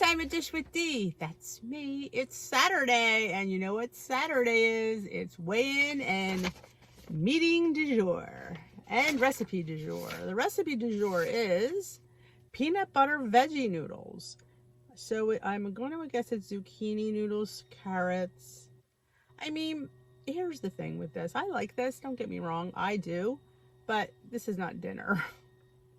time of Dish with D. That's me. It's Saturday, and you know what Saturday is? It's weigh-in and meeting du jour and recipe du jour. The recipe du jour is peanut butter veggie noodles. So I'm going to guess it's zucchini noodles, carrots. I mean, here's the thing with this. I like this. Don't get me wrong. I do. But this is not dinner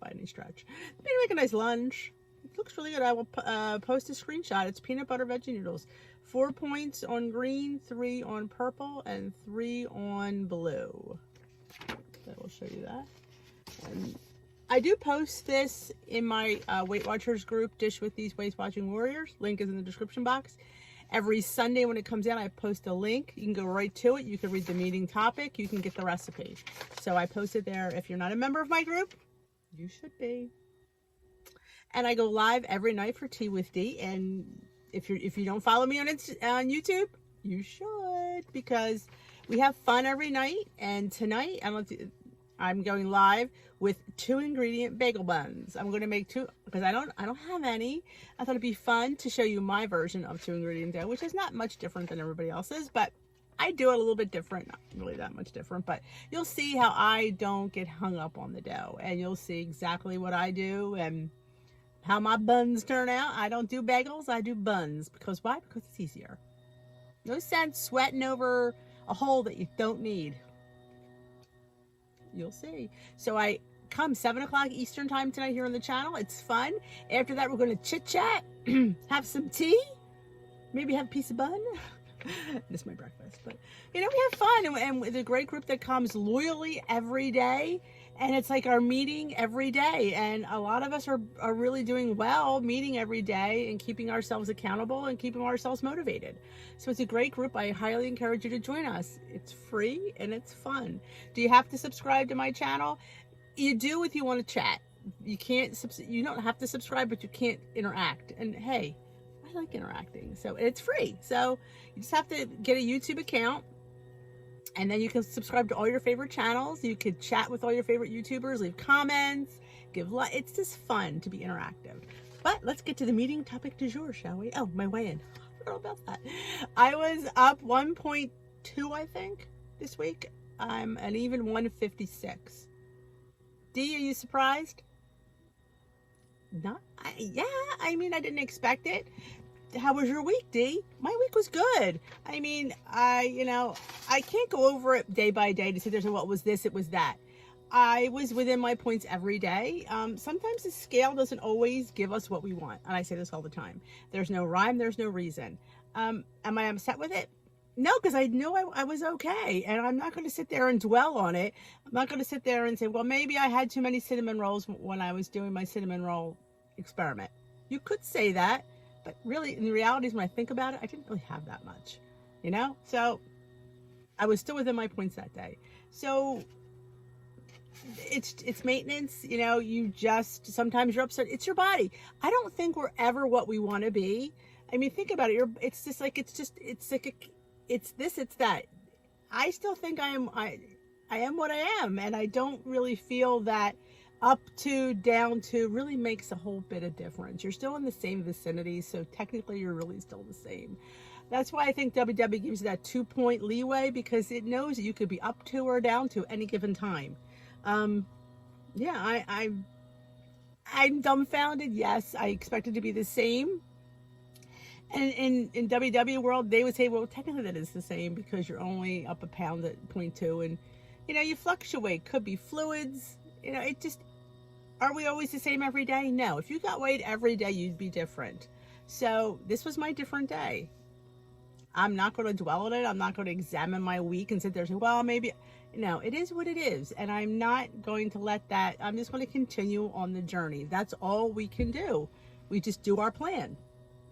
by any stretch. Maybe make a nice lunch. It looks really good. I will post a screenshot. It's peanut butter veggie noodles. 4 points on green, 3 on purple, and 3 on blue. So I will show you that. And I do post this in my Weight Watchers group, Dish with These Weight Watching Warriors. Link is in the description box. Every Sunday when it comes out, I post a link. You can go right to it. You can read the meeting topic. You can get the recipe. So I post it there. If you're not a member of my group, you should be. And I go live every night for Tea with D. And if you don't follow me on YouTube, you should, because we have fun every night. And tonight I'm going live with 2 ingredient bagel buns. I'm going to make 2 because I don't have any. I thought it'd be fun to show you my version of 2 ingredient dough, which is not much different than everybody else's, but I do it a little bit different. Not really that much different, but you'll see how I don't get hung up on the dough, and you'll see exactly what I do and how my buns turn out. I don't do bagels, I do buns. Because why? Because it's easier. No sense sweating over a hole that you don't need. You'll see. So I come 7 o'clock Eastern time tonight here on the channel. It's fun. After that, we're going to chit chat, have some tea, maybe have a piece of bun. This is my breakfast, but you know, we have fun, and with a great group that comes loyally every day. And it's like our meeting every day. And a lot of us are really doing well meeting every day and keeping ourselves accountable and keeping ourselves motivated. So it's a great group. I highly encourage you to join us. It's free and it's fun. Do you have to subscribe to my channel? You do if you want to chat. You don't have to subscribe, but you can't interact. And hey, I like interacting. So it's free. So you just have to get a YouTube account. And then you can subscribe to all your favorite channels. You could chat with all your favorite YouTubers, leave comments, it's just fun to be interactive. But let's get to the meeting topic du jour, shall we? Oh, my weigh-in. I forgot about that. I was up 1.2, I think, this week. I'm an even 156. D, are you surprised? Yeah, I mean, I didn't expect it. How was your week, D? My week was good. I mean, I can't go over it day by day to say there's what was this, it was that. I was within my points every day. Sometimes the scale doesn't always give us what we want. And I say this all the time. There's no rhyme, there's no reason. Am I upset with it? No, because I knew I was okay. And I'm not going to sit there and dwell on it. I'm not going to sit there and say, well, maybe I had too many cinnamon rolls when I was doing my cinnamon roll experiment. You could say that. But really, in the reality is, when I think about it, I didn't really have that much, you know? So I was still within my points that day. So it's maintenance, you know, sometimes you're upset. It's your body. I don't think we're ever what we want to be. I mean, think about it. It's this, it's that. I still think I am what I am. And I don't really feel that up to, down to really makes a whole bit of difference. You're still in the same vicinity, so technically you're really still the same. That's why I think WW gives you that 2-point leeway, because it knows that you could be up to or down to any given time. Yeah, I'm dumbfounded. Yes, I expected to be the same. And in WW world, they would say, well, technically that is the same because you're only up a pound at 0.2, and you know, you fluctuate. Could be fluids. You know, are we always the same every day? No. If you got weighed every day, you'd be different. So this was my different day. I'm not going to dwell on it. I'm not going to examine my week and sit there and say, well, maybe. No, it is what it is. And I'm not going to let that. I'm just going to continue on the journey. That's all we can do. We just do our plan.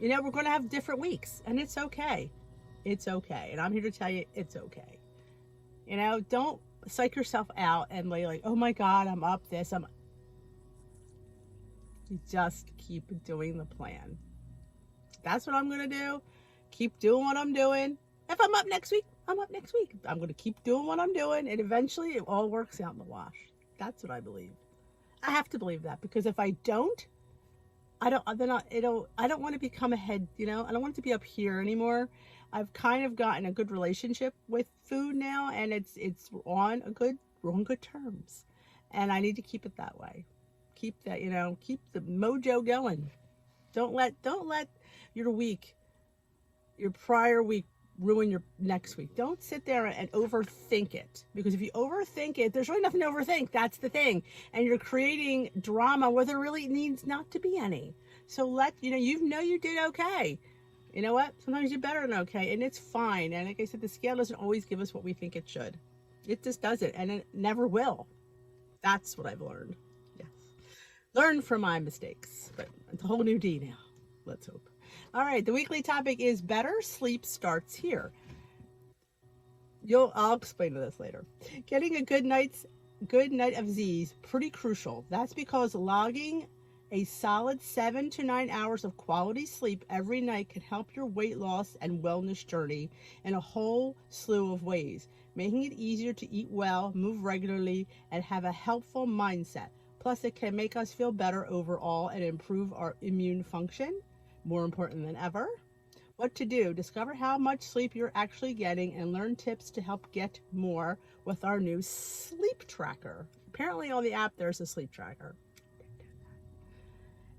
You know, we're going to have different weeks, and it's okay. It's okay. And I'm here to tell you it's okay. You know, don't psych yourself out and like, oh my God, I'm up this. You just keep doing the plan. That's what I'm going to do. Keep doing what I'm doing. If I'm up next week, I'm up next week. I'm going to keep doing what I'm doing, and eventually it all works out in the wash. That's what I believe. I have to believe that, because if I don't, I don't, then I don't want to become a head, you know, I don't want it to be up here anymore. I've kind of gotten a good relationship with food now, and we're on good terms. And I need to keep it that way. Keep that, you know, keep the mojo going. Don't let your week, your prior week ruin your next week. Don't sit there and overthink it, because if you overthink it, there's really nothing to overthink. That's the thing. And you're creating drama where there really needs not to be any. So you did okay. You know what? Sometimes you're better than okay, and it's fine. And like I said, the scale doesn't always give us what we think it should. It just doesn't, and it never will. That's what I've learned. Yes. Learn from my mistakes, but it's a whole new D now. Let's hope. All right, the weekly topic is better sleep starts here. I'll explain this later. Getting a good night of Z's pretty crucial. That's because logging a solid 7 to 9 hours of quality sleep every night can help your weight loss and wellness journey in a whole slew of ways, making it easier to eat well, move regularly, and have a helpful mindset. Plus, it can make us feel better overall and improve our immune function. More important than ever. What to do? Discover how much sleep you're actually getting and learn tips to help get more with our new sleep tracker. Apparently on the app there's a sleep tracker.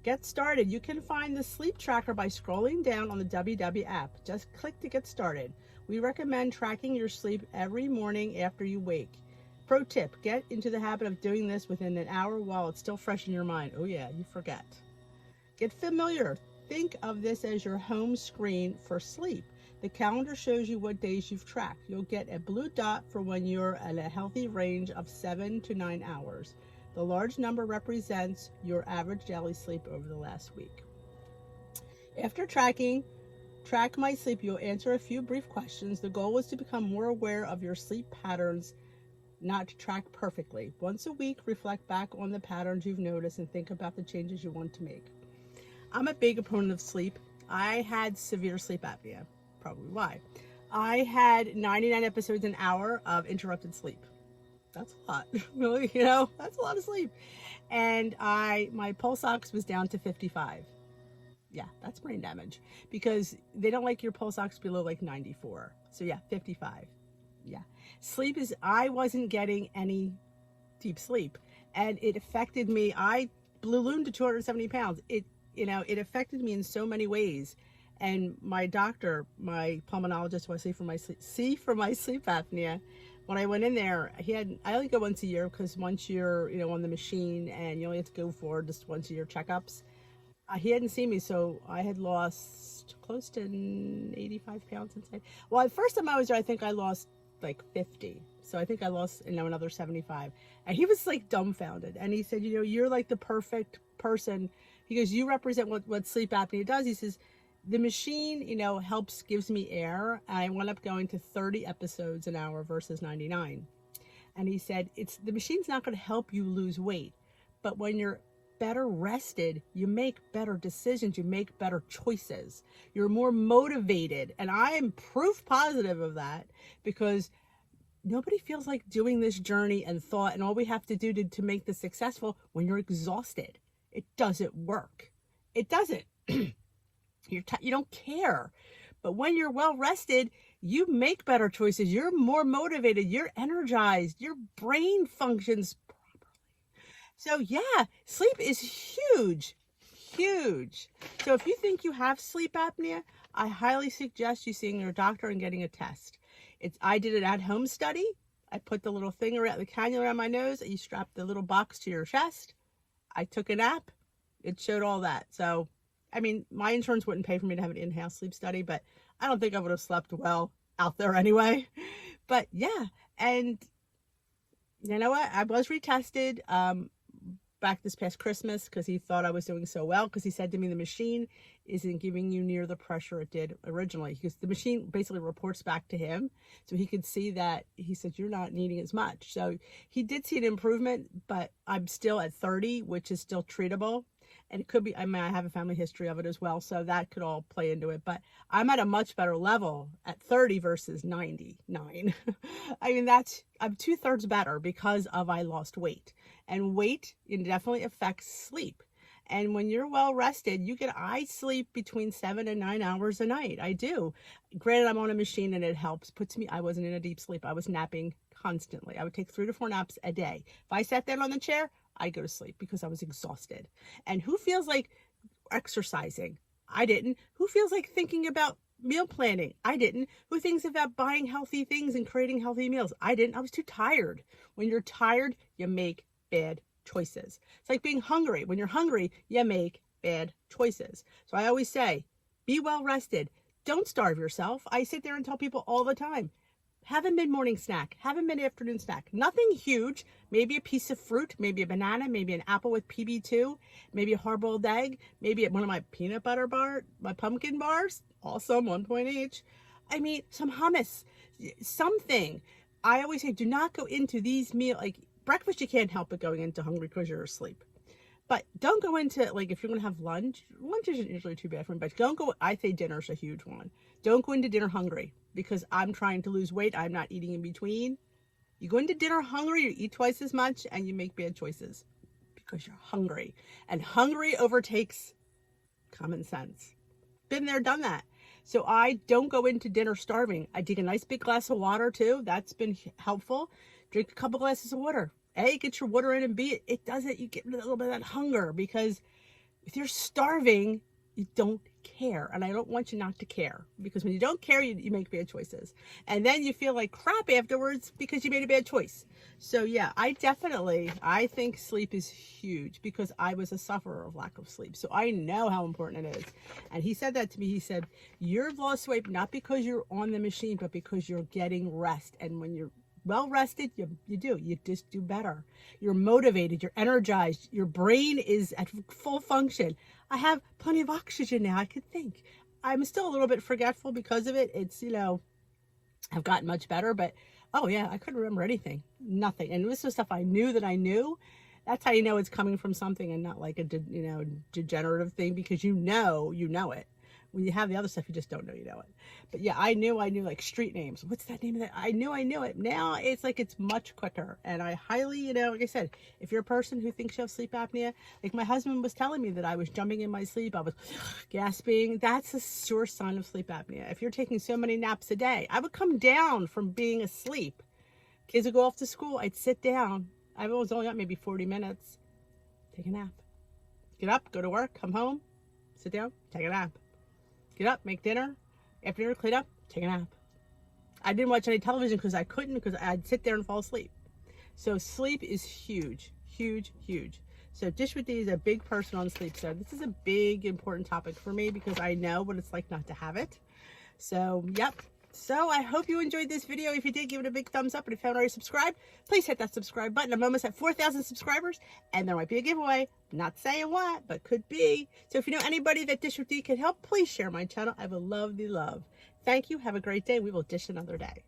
Get started. You can find the sleep tracker by scrolling down on the WW app. Just click to get started. We recommend tracking your sleep every morning after you wake. Pro tip, get into the habit of doing this within an hour while it's still fresh in your mind. Oh yeah, you forget. Get familiar. Think of this as your home screen for sleep. The calendar shows you what days you've tracked. You'll get a blue dot for when you're at a healthy range of 7 to 9 hours. The large number represents your average daily sleep over the last week. After Track My Sleep, you'll answer a few brief questions. The goal is to become more aware of your sleep patterns, not to track perfectly. Once a week, reflect back on the patterns you've noticed and think about the changes you want to make. I'm a big opponent of sleep. I had severe sleep apnea, probably why. I had 99 episodes an hour of interrupted sleep. That's a lot, really, you know, that's a lot of sleep. And my pulse ox was down to 55. Yeah, that's brain damage, because they don't like your pulse ox below like 94. So yeah, 55. Yeah. I wasn't getting any deep sleep, and it affected me. I ballooned to 270 pounds. It affected me in so many ways. And my doctor, my pulmonologist, who I see for my sleep apnea, when I went in there, I only go once a year, because once you're, on the machine, and you only have to go for just once a year checkups. He hadn't seen me, so I had lost close to 85 pounds inside. Well, the first time I was there, I think I lost like 50. So I think I lost, another 75. And he was like dumbfounded. And he said, you're like the perfect person. He goes, you represent what sleep apnea does. He says, the machine, gives me air. And I wound up going to 30 episodes an hour versus 99. And he said, the machine's not going to help you lose weight. But when you're better rested, you make better decisions, you make better choices, you're more motivated. And I am proof positive of that, because nobody feels like doing this journey and thought, and all we have to do to make this successful when you're exhausted. It doesn't work. It doesn't. You don't care. But when you're well rested, you make better choices. You're more motivated. You're energized. Your brain functions properly. So yeah, sleep is huge, huge. So if you think you have sleep apnea, I highly suggest you seeing your doctor and getting a test. I did an at-home study. I put the little thing around the cannula around my nose. You strap the little box to your chest. I took a nap. It showed all that. So, my insurance wouldn't pay for me to have an in-house sleep study, but I don't think I would have slept well out there anyway. But yeah, and you know what? I was retested back this past Christmas, because he thought I was doing so well, because he said to me, the machine isn't giving you near the pressure it did originally, because the machine basically reports back to him, so he could see that. He said, you're not needing as much. So he did see an improvement, but I'm still at 30, which is still treatable. And it could be, I have a family history of it as well, so that could all play into it. But I'm at a much better level at 30 versus 99. I'm 2/3 better because I lost weight. And weight definitely affects sleep. And when you're well rested, I sleep between 7 and 9 hours a night. I do. Granted, I'm on a machine and it helps. I wasn't in a deep sleep. I was napping constantly. I would take 3 to 4 naps a day. If I sat down on the chair, I'd go to sleep because I was exhausted. And who feels like exercising? I didn't. Who feels like thinking about meal planning? I didn't. Who thinks about buying healthy things and creating healthy meals? I didn't. I was too tired. When you're tired, you make bad choices. It's like being hungry. When you're hungry, you make bad choices. So I always say, be well rested. Don't starve yourself. I sit there and tell people all the time, have a mid-morning snack, have a mid-afternoon snack. Nothing huge, maybe a piece of fruit, maybe a banana, maybe an apple with PB2, maybe a hard-boiled egg, maybe one of my peanut butter my pumpkin bars, also 1 point each. I mean, some hummus, something. I always say, do not go into these meals, like breakfast, you can't help but going into hungry because you're asleep. But don't go into, like, if you're going to have lunch isn't usually too bad for me, but don't go, I say dinner's a huge one. Don't go into dinner hungry because I'm trying to lose weight. I'm not eating in between. You go into dinner hungry, you eat twice as much, and you make bad choices because you're hungry. And hungry overtakes common sense. Been there, done that. So I don't go into dinner starving. I take a nice big glass of water too. That's been helpful. Drink a couple glasses of water. A, get your water in, and B, it doesn't, you get a little bit of that hunger, because if you're starving, you don't care. And I don't want you not to care, because when you don't care, you make bad choices. And then you feel like crap afterwards because you made a bad choice. So yeah, I think sleep is huge, because I was a sufferer of lack of sleep. So I know how important it is. And he said that to me. He said, you've lost weight not because you're on the machine, but because you're getting rest. And when you're well rested, you just do better. You're motivated, you're energized, your brain is at full function. I have plenty of oxygen now. I could think. I'm still a little bit forgetful because of it. It's, I've gotten much better, but oh yeah, I couldn't remember anything, nothing. And this was stuff I knew that I knew. That's how you know it's coming from something and not like a degenerative thing, because you know it. When you have the other stuff, you just don't know you know it. But yeah, I knew like street names. What's that name of that? I knew it. Now it's like it's much quicker. And I highly, like I said, if you're a person who thinks you have sleep apnea, like my husband was telling me that I was jumping in my sleep, I was gasping. That's a sure sign of sleep apnea. If you're taking so many naps a day, I would come down from being asleep. Kids would go off to school. I'd sit down. I was only up maybe 40 minutes. Take a nap. Get up, go to work, come home, sit down, take a nap. Get up, make dinner. After dinner, clean up, take a nap. I didn't watch any television because I couldn't, because I'd sit there and fall asleep. So sleep is huge, huge, huge. So Dish with Dee is a big person on sleep. So this is a big, important topic for me, because I know what it's like not to have it. So, yep. So I hope you enjoyed this video. If you did, give it a big thumbs up. And if you haven't already subscribed, please hit that subscribe button. I'm almost at 4,000 subscribers, and there might be a giveaway. Not saying what, but could be. So if you know anybody that Dish with Dee could help, please share my channel. I would love the love. Thank you. Have a great day. We will dish another day.